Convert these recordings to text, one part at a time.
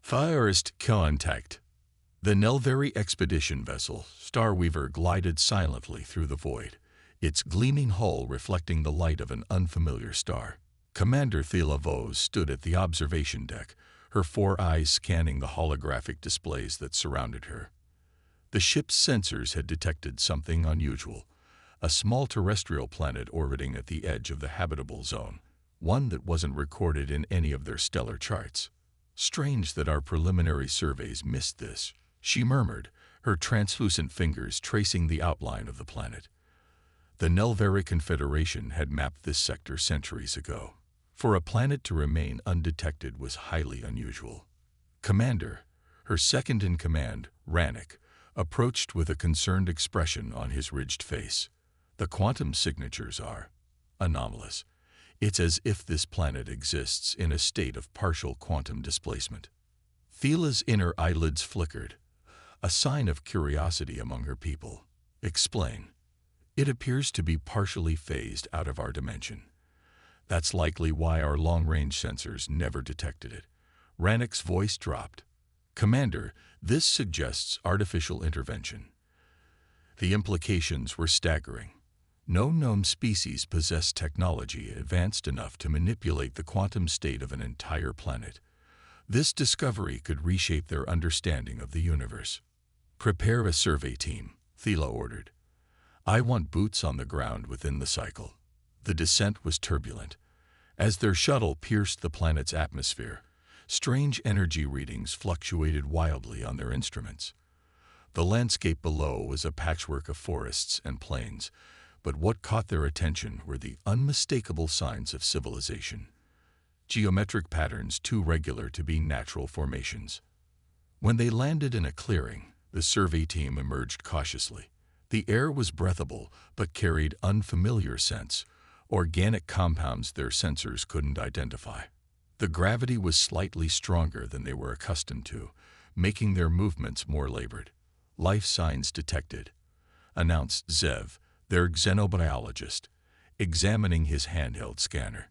First contact. The Nelveri expedition vessel, Starweaver, glided silently through the void, its gleaming hull reflecting the light of an unfamiliar star. Commander Thela Vos stood at the observation deck, her four eyes scanning the holographic displays that surrounded her. The ship's sensors had detected something unusual, a small terrestrial planet orbiting at the edge of the habitable zone, one that wasn't recorded in any of their stellar charts. Strange that our preliminary surveys missed this, she murmured, her translucent fingers tracing the outline of the planet. The Nelveri Confederation had mapped this sector centuries ago. For a planet to remain undetected was highly unusual. Commander, her second-in-command, Rannick, approached with a concerned expression on his ridged face. The quantum signatures are anomalous. It's as if this planet exists in a state of partial quantum displacement. Thela's inner eyelids flickered, a sign of curiosity among her people. Explain. It appears to be partially phased out of our dimension. That's likely why our long-range sensors never detected it. Rannick's voice dropped. Commander, this suggests artificial intervention. The implications were staggering. No known species possess technology advanced enough to manipulate the quantum state of an entire planet. This discovery could reshape their understanding of the universe. Prepare a survey team, Thela ordered. I want boots on the ground within the cycle. The descent was turbulent. As their shuttle pierced the planet's atmosphere, strange energy readings fluctuated wildly on their instruments. The landscape below was a patchwork of forests and plains, but what caught their attention were the unmistakable signs of civilization. Geometric patterns too regular to be natural formations. When they landed in a clearing, the survey team emerged cautiously. The air was breathable, but carried unfamiliar scents, organic compounds their sensors couldn't identify. The gravity was slightly stronger than they were accustomed to, making their movements more labored. Life signs detected, announced Zev, their xenobiologist, examining his handheld scanner.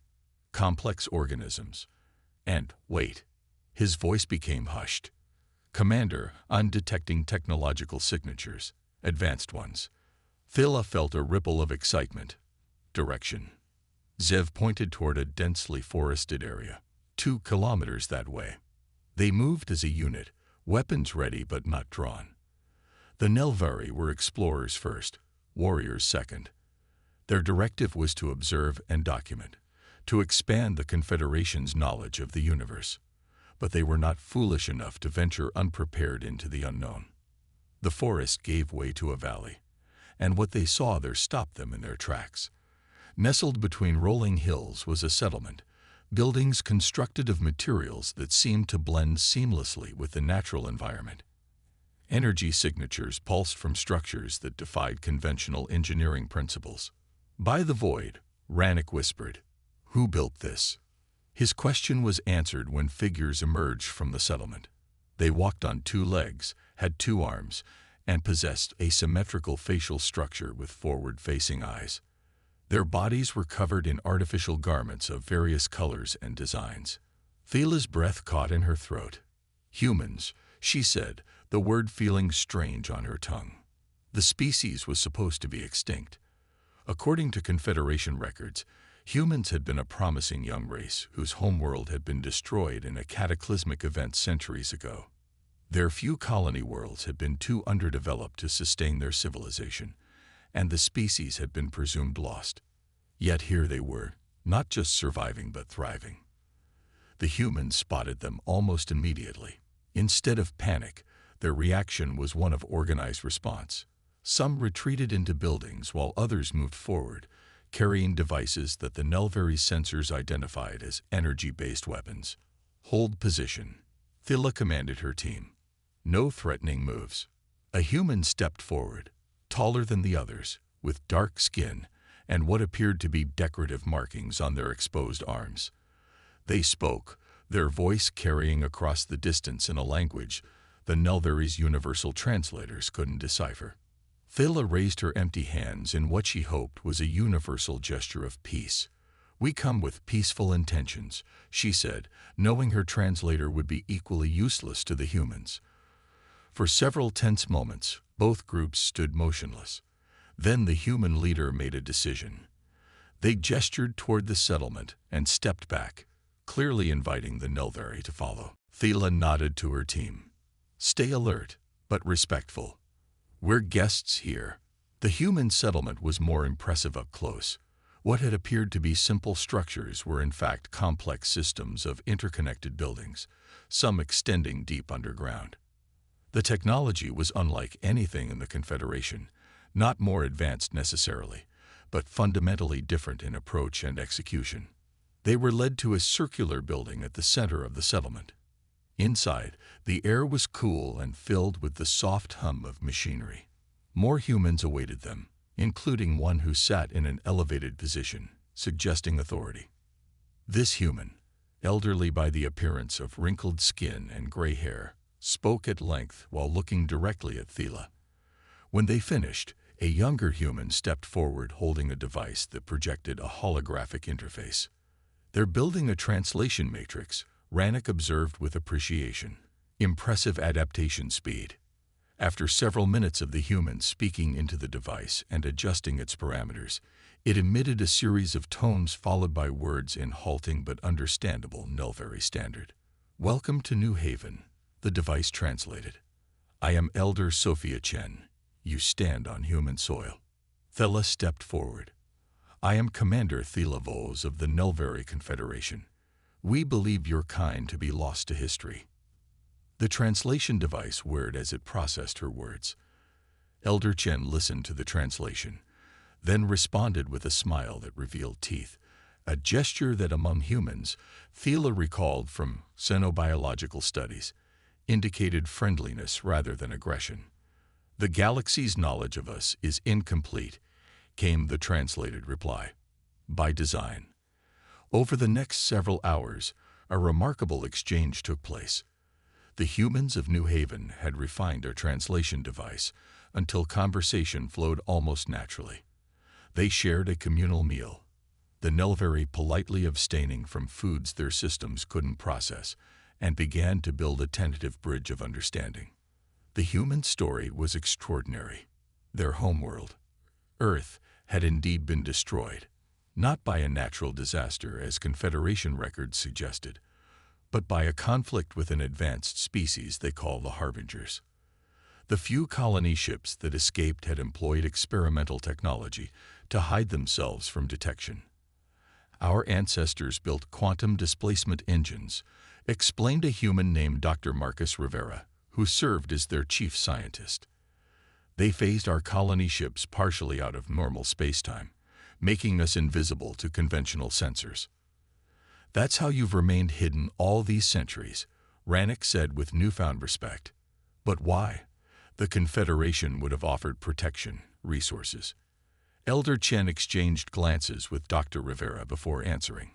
Complex organisms. And, wait. His voice became hushed. Commander, I'm detecting technological signatures, advanced ones. Thela felt a ripple of excitement. Direction. Zev pointed toward a densely forested area, 2 kilometers that way. They moved as a unit, weapons ready but not drawn. The Nelveri were explorers first, warriors second. Their directive was to observe and document, to expand the Confederation's knowledge of the universe. But they were not foolish enough to venture unprepared into the unknown. The forest gave way to a valley, and what they saw there stopped them in their tracks. Nestled between rolling hills was a settlement, buildings constructed of materials that seemed to blend seamlessly with the natural environment. Energy signatures pulsed from structures that defied conventional engineering principles. By the void, Rannick whispered, "Who built this?" His question was answered when figures emerged from the settlement. They walked on 2 legs, had 2 arms, and possessed a symmetrical facial structure with forward-facing eyes. Their bodies were covered in artificial garments of various colors and designs. Thela's breath caught in her throat. Humans, she said, the word feeling strange on her tongue. The species was supposed to be extinct. According to Confederation records, humans had been a promising young race whose homeworld had been destroyed in a cataclysmic event centuries ago. Their few colony worlds had been too underdeveloped to sustain their civilization, and the species had been presumed lost. Yet here they were, not just surviving but thriving. The humans spotted them almost immediately. Instead of panic, their reaction was one of organized response. Some retreated into buildings while others moved forward, carrying devices that the Nelveri sensors identified as energy-based weapons. Hold position. Thela commanded her team. No threatening moves. A human stepped forward, taller than the others, with dark skin and what appeared to be decorative markings on their exposed arms. They spoke, their voice carrying across the distance in a language the Nelveri's universal translators couldn't decipher. Thela raised her empty hands in what she hoped was a universal gesture of peace. "We come with peaceful intentions," she said, knowing her translator would be equally useless to the humans. For several tense moments, both groups stood motionless. Then the human leader made a decision. They gestured toward the settlement and stepped back, clearly inviting the Nelvari to follow. Thela nodded to her team. "Stay alert, but respectful. We're guests here." The human settlement was more impressive up close. What had appeared to be simple structures were in fact complex systems of interconnected buildings, some extending deep underground. The technology was unlike anything in the Confederation, not more advanced necessarily, but fundamentally different in approach and execution. They were led to a circular building at the center of the settlement. Inside, the air was cool and filled with the soft hum of machinery. More humans awaited them, including one who sat in an elevated position, suggesting authority. This human, elderly by the appearance of wrinkled skin and gray hair, spoke at length while looking directly at Thela. When they finished, a younger human stepped forward holding a device that projected a holographic interface. "They're building a translation matrix," Rannick observed with appreciation. "Impressive adaptation speed." After several minutes of the human speaking into the device and adjusting its parameters, it emitted a series of tones followed by words in halting but understandable Nelvari standard. "Welcome to New Haven," the device translated. "I am Elder Sophia Chen. You stand on human soil." Thela stepped forward. "I am Commander Thela Voles of the Nelvari Confederation. We believe your kind to be lost to history." The translation device whirred as it processed her words. Elder Chen listened to the translation, then responded with a smile that revealed teeth, a gesture that among humans, Thela recalled from xenobiological studies, indicated friendliness rather than aggression. "The galaxy's knowledge of us is incomplete," came the translated reply. "By design." Over the next several hours, a remarkable exchange took place. The humans of New Haven had refined our translation device until conversation flowed almost naturally. They shared a communal meal, the Nelvari politely abstaining from foods their systems couldn't process, and began to build a tentative bridge of understanding. The human story was extraordinary. Their homeworld, Earth, had indeed been destroyed, not by a natural disaster as Confederation records suggested, but by a conflict with an advanced species they call the Harbingers. The few colony ships that escaped had employed experimental technology to hide themselves from detection. "Our ancestors built quantum displacement engines," explained a human named Dr. Marcus Rivera, who served as their chief scientist. "They phased our colony ships partially out of normal spacetime, making us invisible to conventional sensors." "That's how you've remained hidden all these centuries," Rannick said with newfound respect. "But why? The Confederation would have offered protection, resources." Elder Chen exchanged glances with Dr. Rivera before answering.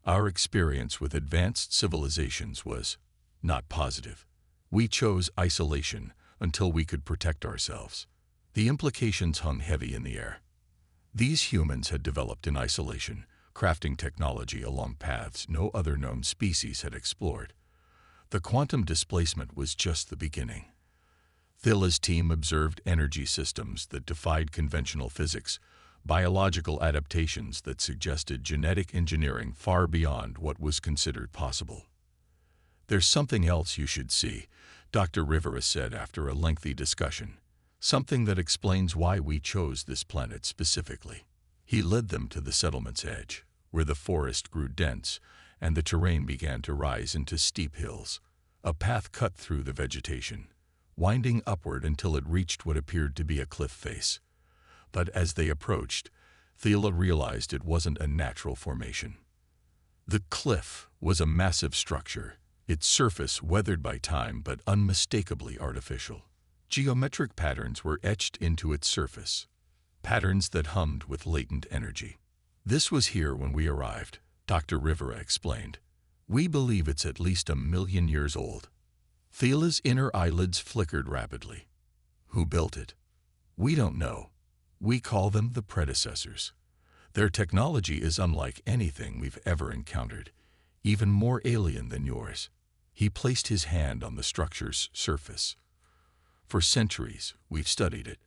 "Our experience with advanced civilizations was not positive. We chose isolation until we could protect ourselves." The implications hung heavy in the air. These humans had developed in isolation, crafting technology along paths no other known species had explored. The quantum displacement was just the beginning. Thela's team observed energy systems that defied conventional physics, biological adaptations that suggested genetic engineering far beyond what was considered possible. "There's something else you should see," Dr. Rivera said after a lengthy discussion. "Something that explains why we chose this planet specifically." He led them to the settlement's edge, where the forest grew dense and the terrain began to rise into steep hills. A path cut through the vegetation, winding upward until it reached what appeared to be a cliff face. But as they approached, Thela realized it wasn't a natural formation. The cliff was a massive structure, its surface weathered by time but unmistakably artificial. Geometric patterns were etched into its surface, patterns that hummed with latent energy. "This was here when we arrived," Dr. Rivera explained. "We believe it's at least 1,000,000 years old." Thela's inner eyelids flickered rapidly. "Who built it?" "We don't know. We call them the predecessors." Their technology is unlike anything we've ever encountered, even more alien than yours. He placed his hand on the structure's surface. For centuries, we've studied it,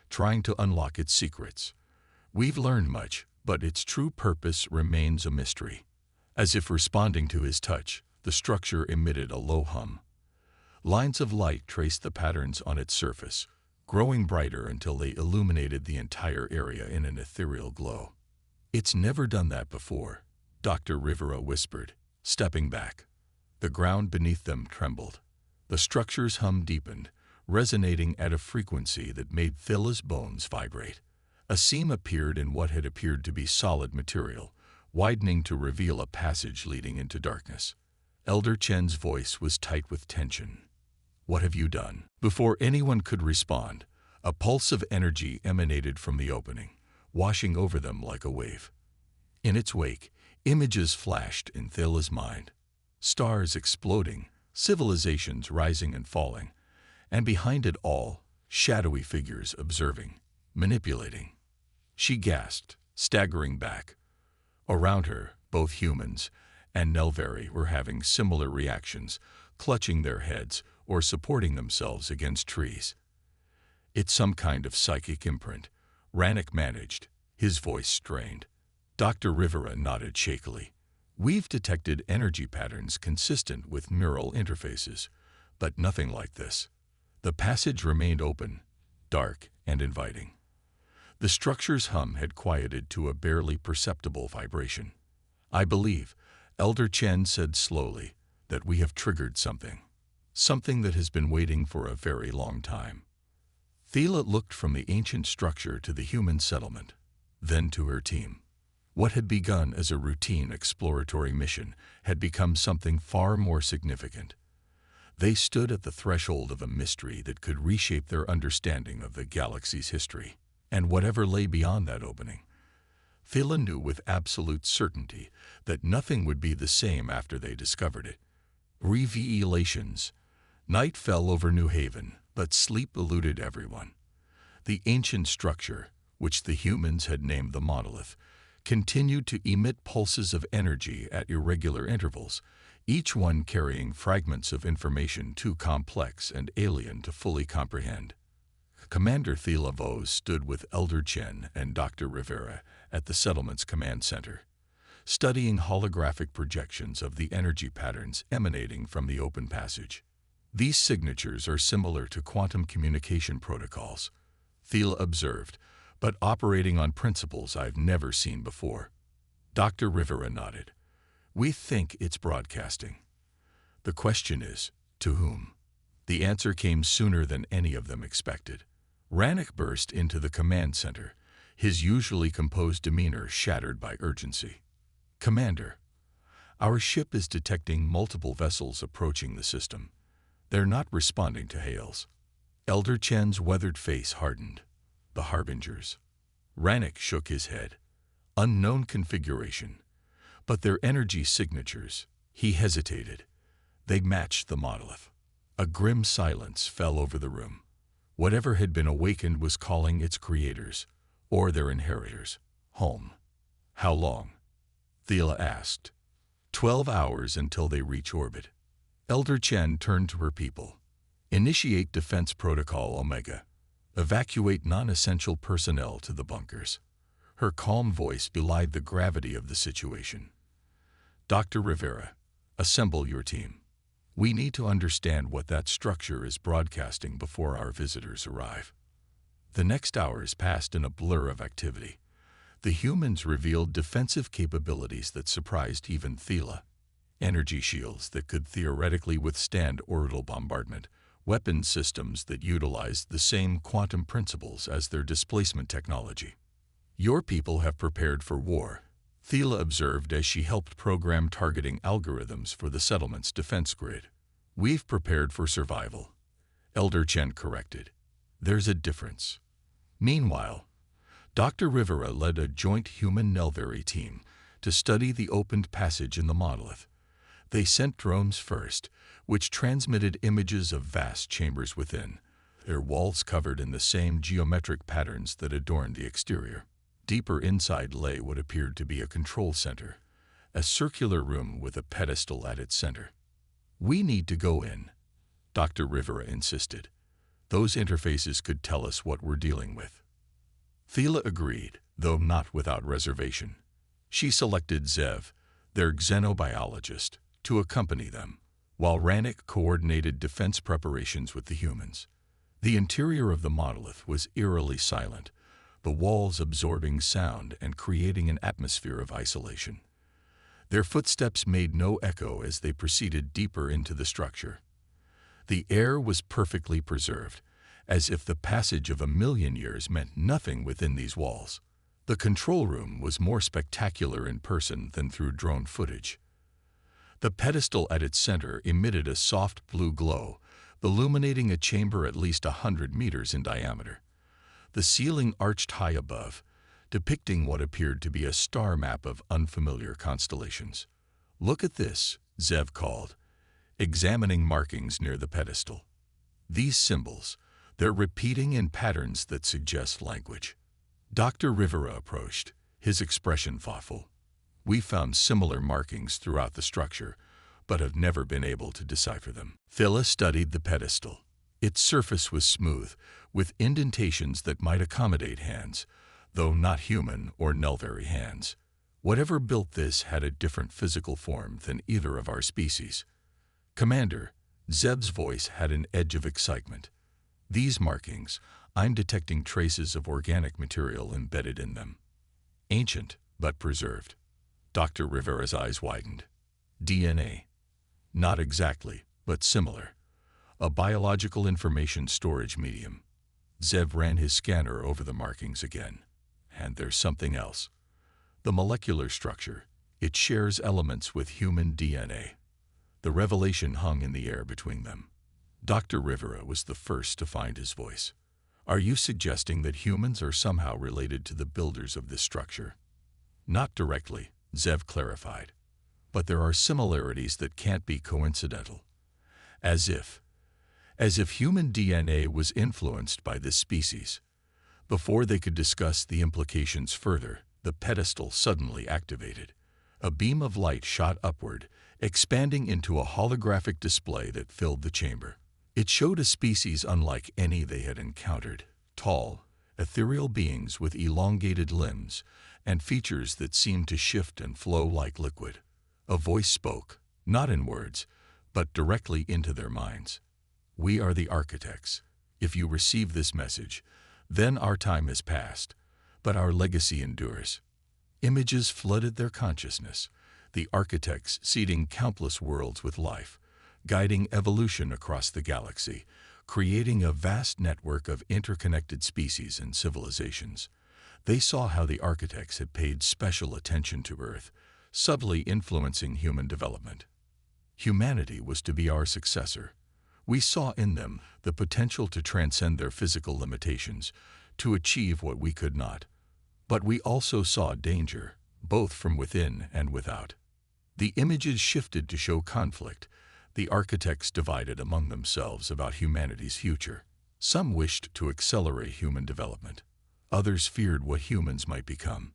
trying to unlock its secrets. We've learned much, but its true purpose remains a mystery. As if responding to his touch, the structure emitted a low hum. Lines of light traced the patterns on its surface, growing brighter until they illuminated the entire area in an ethereal glow. "It's never done that before," Dr. Rivera whispered, stepping back. The ground beneath them trembled. The structure's hum deepened, resonating at a frequency that made Thila's bones vibrate. A seam appeared in what had appeared to be solid material, widening to reveal a passage leading into darkness. Elder Chen's voice was tight with tension. "What have you done?" Before anyone could respond, a pulse of energy emanated from the opening, washing over them like a wave. In its wake, images flashed in Thila's mind. Stars exploding, civilizations rising and falling, and behind it all, shadowy figures observing, manipulating. She gasped, staggering back. Around her, both humans and Nelveri were having similar reactions, clutching their heads or supporting themselves against trees. "It's some kind of psychic imprint," Rannick managed, his voice strained. Dr. Rivera nodded shakily. "We've detected energy patterns consistent with neural interfaces, but nothing like this." The passage remained open, dark and inviting. The structure's hum had quieted to a barely perceptible vibration. "I believe," Elder Chen said slowly, "that we have triggered something. Something that has been waiting for a very long time." Thila looked from the ancient structure to the human settlement, then to her team. What had begun as a routine exploratory mission had become something far more significant. They stood at the threshold of a mystery that could reshape their understanding of the galaxy's history, and whatever lay beyond that opening. Thila knew with absolute certainty that nothing would be the same after they discovered it. Revelations. Night fell over New Haven, but sleep eluded everyone. The ancient structure, which the humans had named the monolith, continued to emit pulses of energy at irregular intervals, each one carrying fragments of information too complex and alien to fully comprehend. Commander Thila Vos stood with Elder Chen and Dr. Rivera at the settlement's command center, studying holographic projections of the energy patterns emanating from the open passage. "These signatures are similar to quantum communication protocols," Thila observed, "but operating on principles I've never seen before." Dr. Rivera nodded. "We think it's broadcasting. The question is, to whom?" The answer came sooner than any of them expected. Rannick burst into the command center, his usually composed demeanor shattered by urgency. "Commander, our ship is detecting multiple vessels approaching the system. They're not responding to hails." Elder Chen's weathered face hardened. "The harbingers." Rannick shook his head. "Unknown configuration. But their energy signatures," he hesitated. "They matched the monolith." A grim silence fell over the room. Whatever had been awakened was calling its creators, or their inheritors, home. "How long?" Thila asked. 12 hours until they reach orbit." Elder Chen turned to her people. "Initiate Defense Protocol Omega. Evacuate non-essential personnel to the bunkers." Her calm voice belied the gravity of the situation. "Dr. Rivera, assemble your team. We need to understand what that structure is broadcasting before our visitors arrive." The next hours passed in a blur of activity. The humans revealed defensive capabilities that surprised even Thila. Energy shields that could theoretically withstand orbital bombardment, weapons systems that utilized the same quantum principles as their displacement technology. "Your people have prepared for war," Thila observed as she helped program targeting algorithms for the settlement's defense grid. "We've prepared for survival," Elder Chen corrected. "There's a difference." Meanwhile, Dr. Rivera led a joint human-Nelveri team to study the opened passage in the monolith. They sent drones first, which transmitted images of vast chambers within, their walls covered in the same geometric patterns that adorned the exterior. Deeper inside lay what appeared to be a control center, a circular room with a pedestal at its center. "We need to go in," Dr. Rivera insisted. "Those interfaces could tell us what we're dealing with." Thela agreed, though not without reservation. She selected Zev, their xenobiologist, to accompany them, while Rannick coordinated defense preparations with the humans. The interior of the monolith was eerily silent, the walls absorbing sound and creating an atmosphere of isolation. Their footsteps made no echo as they proceeded deeper into the structure. The air was perfectly preserved, as if the passage of 1,000,000 years meant nothing within these walls. The control room was more spectacular in person than through drone footage. The pedestal at its center emitted a soft blue glow, illuminating a chamber at least 100 meters in diameter. The ceiling arched high above, depicting what appeared to be a star map of unfamiliar constellations. "Look at this," Zev called, examining markings near the pedestal. "These symbols, they're repeating in patterns that suggest language." Dr. Rivera approached, his expression thoughtful. "We found similar markings throughout the structure, but have never been able to decipher them." Thela studied the pedestal. Its surface was smooth, with indentations that might accommodate hands, though not human or Nelvari hands. "Whatever built this had a different physical form than either of our species." "Commander," Zev's voice had an edge of excitement. "These markings, I'm detecting traces of organic material embedded in them. Ancient, but preserved." Dr. Rivera's eyes widened. "DNA?" "Not exactly, but similar. A biological information storage medium." Zev ran his scanner over the markings again. "And there's something else. The molecular structure. It shares elements with human DNA." The revelation hung in the air between them. Dr. Rivera was the first to find his voice. "Are you suggesting that humans are somehow related to the builders of this structure?" "Not directly," Zev clarified. "But there are similarities that can't be coincidental. As if human DNA was influenced by this species." Before they could discuss the implications further, the pedestal suddenly activated. A beam of light shot upward, expanding into a holographic display that filled the chamber. It showed a species unlike any they had encountered: tall, ethereal beings with elongated limbs and features that seemed to shift and flow like liquid. A voice spoke, not in words, but directly into their minds. "We are the architects. If you receive this message, then our time has passed, but our legacy endures." Images flooded their consciousness, the architects seeding countless worlds with life, guiding evolution across the galaxy, creating a vast network of interconnected species and civilizations. They saw how the architects had paid special attention to Earth, subtly influencing human development. Humanity was to be our successor. We saw in them the potential to transcend their physical limitations, to achieve what we could not. But we also saw danger, both from within and without. The images shifted to show conflict. The architects divided among themselves about humanity's future. Some wished to accelerate human development. Others feared what humans might become.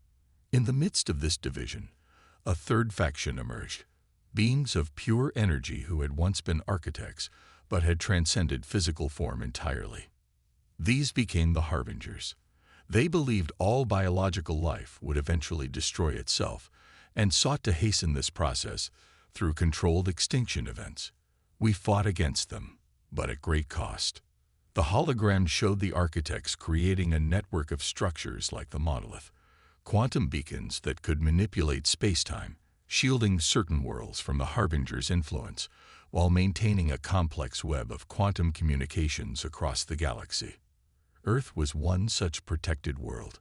In the midst of this division, a third faction emerged. Beings of pure energy who had once been architects, but had transcended physical form entirely. These became the harbingers. They believed all biological life would eventually destroy itself, and sought to hasten this process through controlled extinction events. We fought against them, but at great cost. The hologram showed the architects creating a network of structures like the monolith, quantum beacons that could manipulate space-time, shielding certain worlds from the harbinger's influence, while maintaining a complex web of quantum communications across the galaxy. Earth was one such protected world.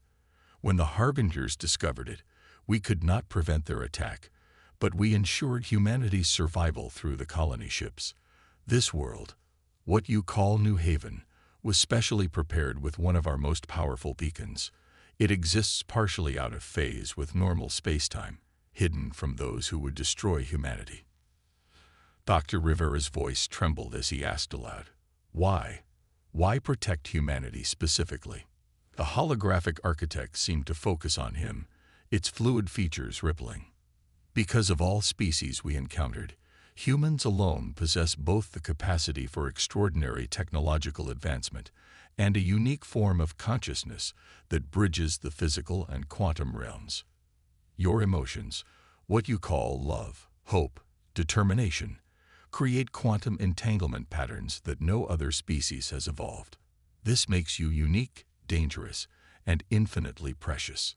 When the harbingers discovered it, we could not prevent their attack, but we ensured humanity's survival through the colony ships. This world, what you call New Haven, was specially prepared with one of our most powerful beacons. It exists partially out of phase with normal space-time, hidden from those who would destroy humanity. Dr. Rivera's voice trembled as he asked aloud, "Why? Why protect humanity specifically?" The holographic architect seemed to focus on him, its fluid features rippling. Because of all species we encountered, humans alone possess both the capacity for extraordinary technological advancement and a unique form of consciousness that bridges the physical and quantum realms. Your emotions, what you call love, hope, determination, create quantum entanglement patterns that no other species has evolved. This makes you unique, dangerous, and infinitely precious.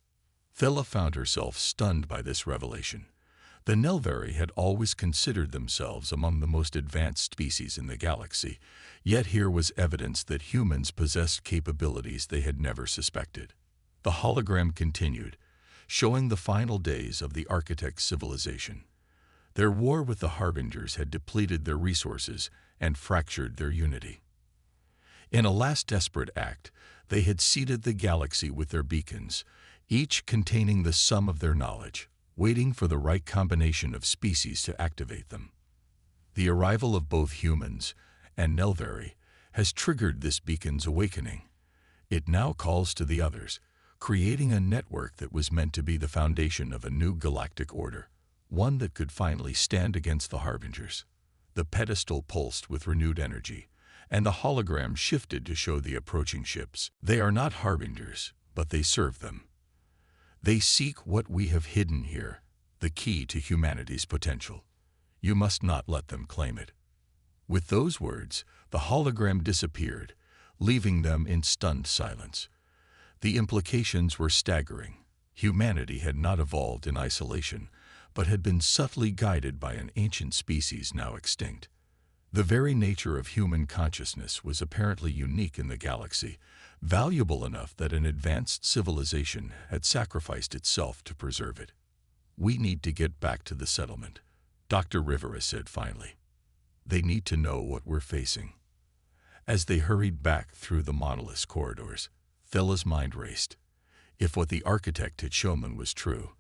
Thila found herself stunned by this revelation. The Nelvari had always considered themselves among the most advanced species in the galaxy, yet here was evidence that humans possessed capabilities they had never suspected. The hologram continued, showing the final days of the architect's civilization. Their war with the Harbingers had depleted their resources and fractured their unity. In a last desperate act, they had seeded the galaxy with their beacons, each containing the sum of their knowledge, waiting for the right combination of species to activate them. The arrival of both humans and Nelvari has triggered this beacon's awakening. It now calls to the others, creating a network that was meant to be the foundation of a new galactic order, one that could finally stand against the Harbingers. The pedestal pulsed with renewed energy, and the hologram shifted to show the approaching ships. They are not Harbingers, but they serve them. They seek what we have hidden here, the key to humanity's potential. You must not let them claim it. With those words, the hologram disappeared, leaving them in stunned silence. The implications were staggering. Humanity had not evolved in isolation, but had been subtly guided by an ancient species now extinct. The very nature of human consciousness was apparently unique in the galaxy, valuable enough that an advanced civilization had sacrificed itself to preserve it. "We need to get back to the settlement," Dr. Rivera said finally. "They need to know what we're facing." As they hurried back through the monolith corridors, Thila's mind raced. If what the architect had shown them was true,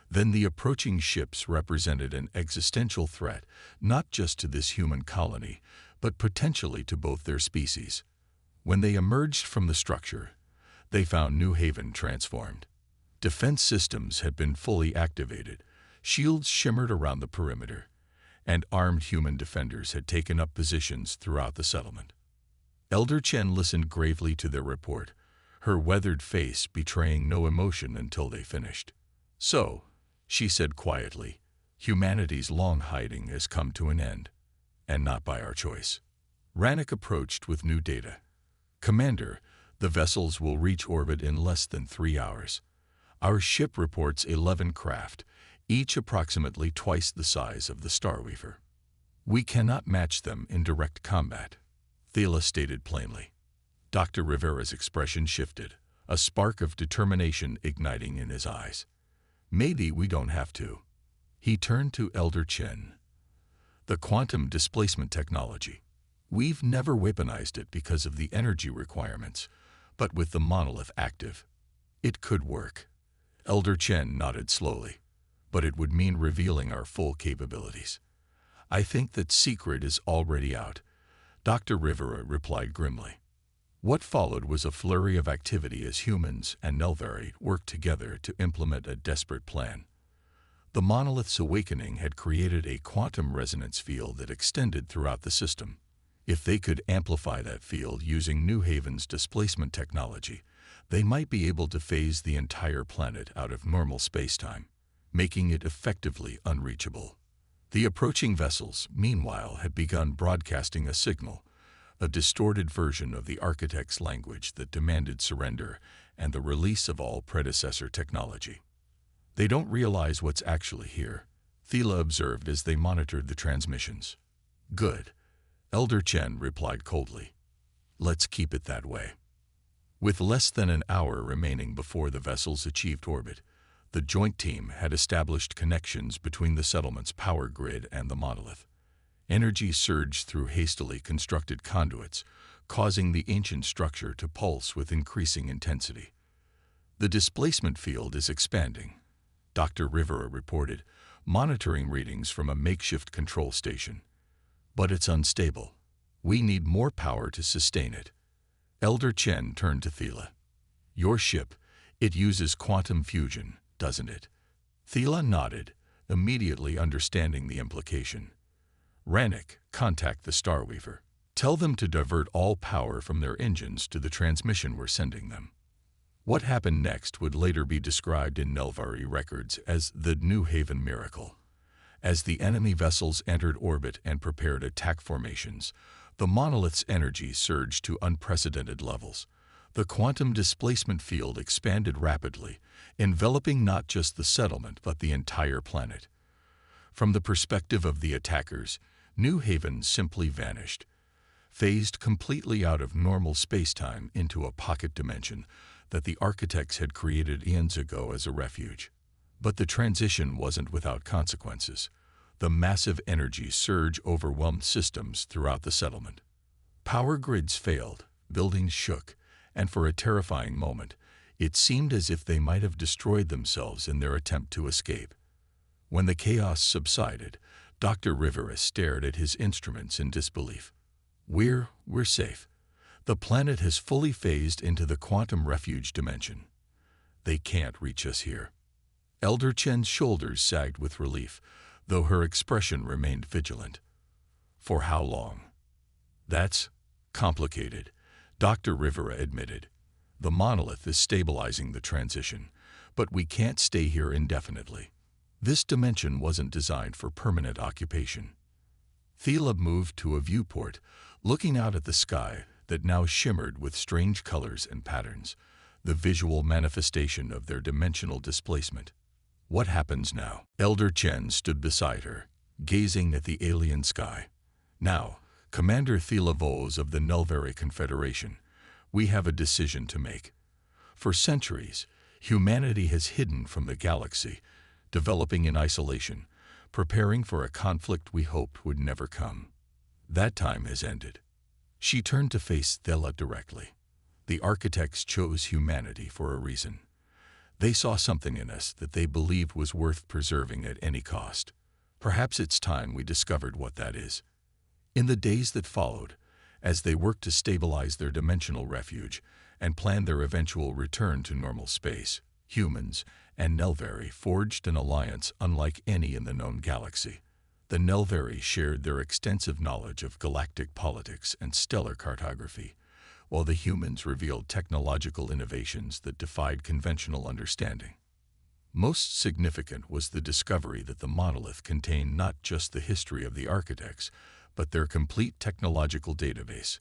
then the approaching ships represented an existential threat not just to this human colony, but potentially to both their species. When they emerged from the structure, they found New Haven transformed. Defense systems had been fully activated, shields shimmered around the perimeter, and armed human defenders had taken up positions throughout the settlement. Elder Chen listened gravely to their report, her weathered face betraying no emotion until they finished. "So," she said quietly, "humanity's long hiding has come to an end, and not by our choice." Rannick approached with new data. "Commander, the vessels will reach orbit in less than 3 hours. Our ship reports 11 craft, each approximately twice the size of the Starweaver. We cannot match them in direct combat," Thila stated plainly. Dr. Rivera's expression shifted, a spark of determination igniting in his eyes. "Maybe we don't have to." He turned to Elder Chen. "The quantum displacement technology. We've never weaponized it because of the energy requirements, but with the monolith active, it could work." Elder Chen nodded slowly. "But it would mean revealing our full capabilities." "I think that secret is already out," Dr. Rivera replied grimly. What followed was a flurry of activity as humans and Nelvari worked together to implement a desperate plan. The monolith's awakening had created a quantum resonance field that extended throughout the system. If they could amplify that field using New Haven's displacement technology, they might be able to phase the entire planet out of normal spacetime, making it effectively unreachable. The approaching vessels, meanwhile, had begun broadcasting a signal, a distorted version of the architect's language that demanded surrender and the release of all predecessor technology. "They don't realize what's actually here," Thila observed as they monitored the transmissions. "Good," Elder Chen replied coldly. "Let's keep it that way." With less than an hour remaining before the vessels achieved orbit, the joint team had established connections between the settlement's power grid and the monolith. Energy surged through hastily constructed conduits, causing the ancient structure to pulse with increasing intensity. "The displacement field is expanding," Dr. Rivera reported, monitoring readings from a makeshift control station. "But it's unstable. We need more power to sustain it." Elder Chen turned to Thila. Your ship, it uses quantum fusion, doesn't it? Thela nodded, immediately understanding the implication. Rannick, contact the Starweaver. Tell them to divert all power from their engines to the transmission we're sending them. What happened next would later be described in Nelvari records as the New Haven Miracle. As the enemy vessels entered orbit and prepared attack formations, the monolith's energy surged to unprecedented levels. The quantum displacement field expanded rapidly, enveloping not just the settlement but the entire planet. From the perspective of the attackers, New Haven simply vanished, phased completely out of normal spacetime into a pocket dimension that the architects had created eons ago as a refuge. But the transition wasn't without consequences. The massive energy surge overwhelmed systems throughout the settlement. Power grids failed, buildings shook, and for a terrifying moment, it seemed as if they might have destroyed themselves in their attempt to escape. When the chaos subsided, Dr. Rivera stared at his instruments in disbelief. We're safe. The planet has fully phased into the quantum refuge dimension. They can't reach us here. Elder Chen's shoulders sagged with relief, though her expression remained vigilant. For how long? That's complicated, Dr. Rivera admitted. The monolith is stabilizing the transition, but we can't stay here indefinitely. This dimension wasn't designed for permanent occupation. Thela moved to a viewport, looking out at the sky that now shimmered with strange colors and patterns, the visual manifestation of their dimensional displacement. What happens now? Elder Chen stood beside her, gazing at the alien sky. Now, Commander Thela Vos of the Nelvari Confederation, we have a decision to make. For centuries, humanity has hidden from the galaxy, developing in isolation, preparing for a conflict we hoped would never come. That time has ended. She turned to face Thela directly. The architects chose humanity for a reason. They saw something in us that they believed was worth preserving at any cost. Perhaps it's time we discovered what that is. In the days that followed, as they worked to stabilize their dimensional refuge and plan their eventual return to normal space, humans and Nelvari forged an alliance unlike any in the known galaxy. The Nelvari shared their extensive knowledge of galactic politics and stellar cartography, while the humans revealed technological innovations that defied conventional understanding. Most significant was the discovery that the monolith contained not just the history of the architects, but their complete technological database,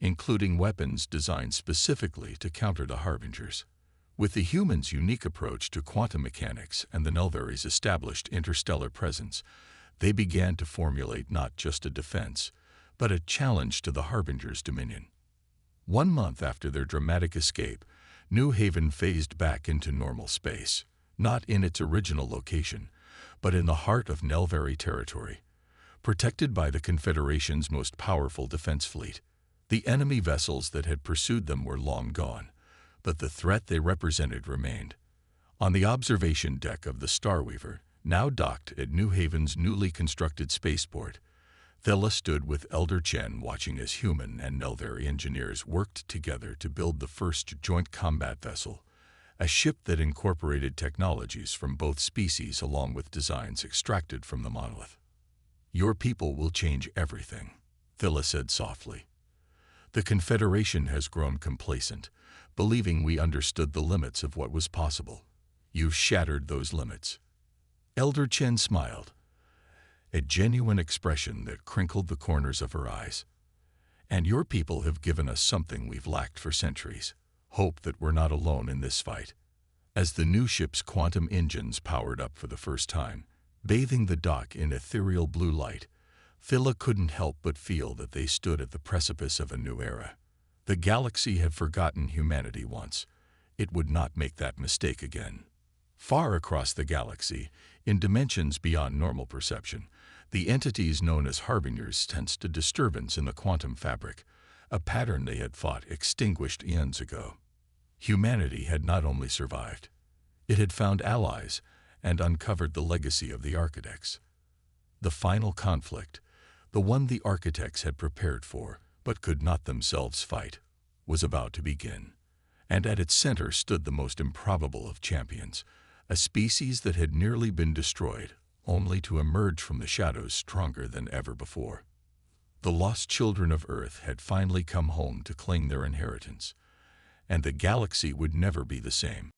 including weapons designed specifically to counter the Harbingers. With the humans' unique approach to quantum mechanics and the Nelvari's established interstellar presence, they began to formulate not just a defense, but a challenge to the Harbingers' dominion. 1 month after their dramatic escape, New Haven phased back into normal space, not in its original location, but in the heart of Nelvari territory, protected by the Confederation's most powerful defense fleet. The enemy vessels that had pursued them were long gone, but the threat they represented remained. On the observation deck of the Starweaver, now docked at New Haven's newly constructed spaceport, Thela stood with Elder Chen watching as human and Nelvari engineers worked together to build the first joint combat vessel, a ship that incorporated technologies from both species along with designs extracted from the monolith. Your people will change everything, Thela said softly. The Confederation has grown complacent, believing we understood the limits of what was possible. You've shattered those limits. Elder Chen smiled, a genuine expression that crinkled the corners of her eyes. And your people have given us something we've lacked for centuries, hope that we're not alone in this fight. As the new ship's quantum engines powered up for the first time, bathing the dock in ethereal blue light, Thela couldn't help but feel that they stood at the precipice of a new era. The galaxy had forgotten humanity once. It would not make that mistake again. Far across the galaxy, in dimensions beyond normal perception, the entities known as Harbingers sensed a disturbance in the quantum fabric, a pattern they had fought extinguished eons ago. Humanity had not only survived, it had found allies and uncovered the legacy of the architects. The final conflict, the one the architects had prepared for but could not themselves fight, was about to begin. And at its center stood the most improbable of champions, a species that had nearly been destroyed, only to emerge from the shadows stronger than ever before. The lost children of Earth had finally come home to claim their inheritance, and the galaxy would never be the same.